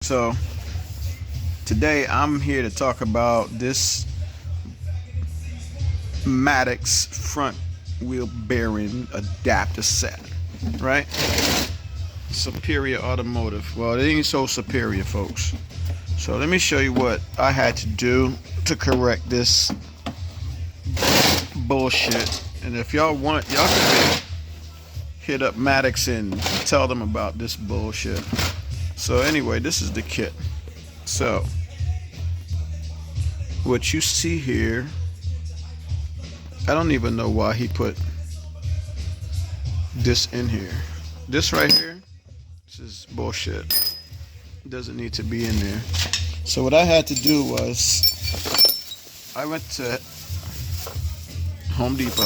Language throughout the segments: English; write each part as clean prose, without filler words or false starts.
So today I'm here to talk about this Maddox front wheel bearing adapter set, right? Superior Automotive. Well, it ain't so superior, folks. So let me show you what I had to do to correct this bullshit. And if y'all want, y'all can hit up Maddox and tell them about this bullshit. So anyway, this is the kit. So what you see here, I don't even know why he put this in here. This right here, this is bullshit. Doesn't need to be in there. So what I had to do was I went to Home Depot,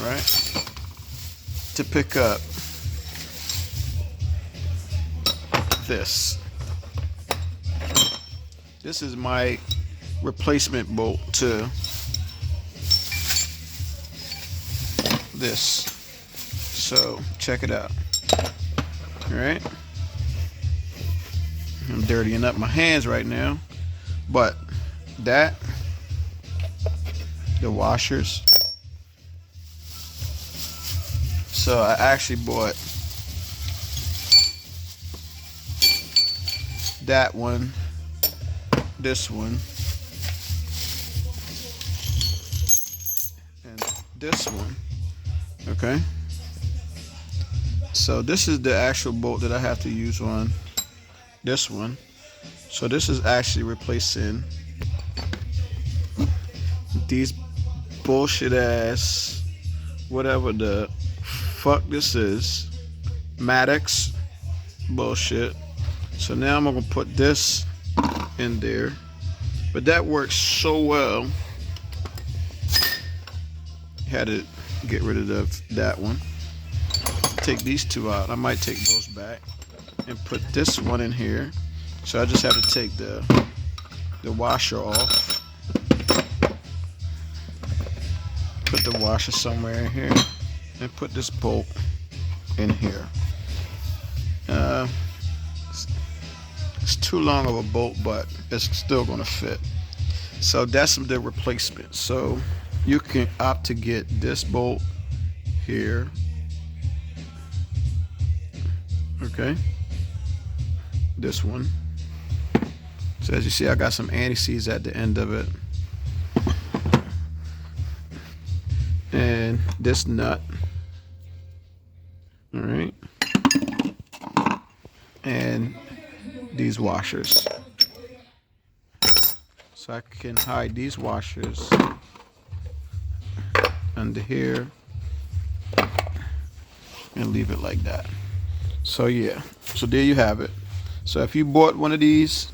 right, to pick up this. This is my replacement bolt to this. So check it out. All right, I'm dirtying up my hands right now, but the washers. So I actually bought that one, this one, and this one. Okay, so this is the actual bolt that I have to use on this one. So this is actually replacing these bullshit ass whatever the fuck this is, Maddox bullshit. So now I'm gonna put this in there, but that works so well. Had to get rid of that one. Take these two out. I might take those back and put this one in here. So I just have to take the washer off. Put the washer somewhere in here and put this bolt in here. It's too long of a bolt, but it's still gonna fit. So that's the replacement. So you can opt to get this bolt here. Okay, this one. So as you see, I got some anti-seize at the end of it, and this nut. All right, and these washers. So I can hide these washers under here and leave it like that. So yeah, so there you have it. So if you bought one of these,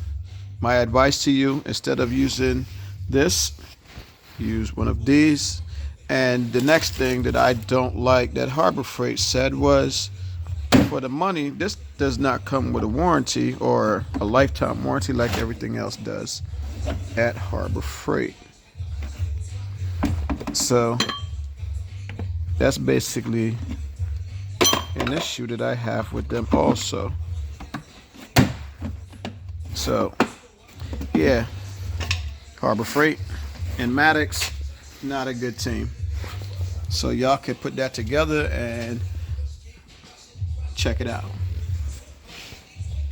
my advice to you, instead of using this, use one of these. And the next thing that I don't like that Harbor Freight said was, for the money, this does not come with a warranty or a lifetime warranty like everything else does at Harbor Freight. So that's basically an issue that I have with them also. So yeah, Harbor Freight and Maddox, not a good team. So y'all can put that together and check it out.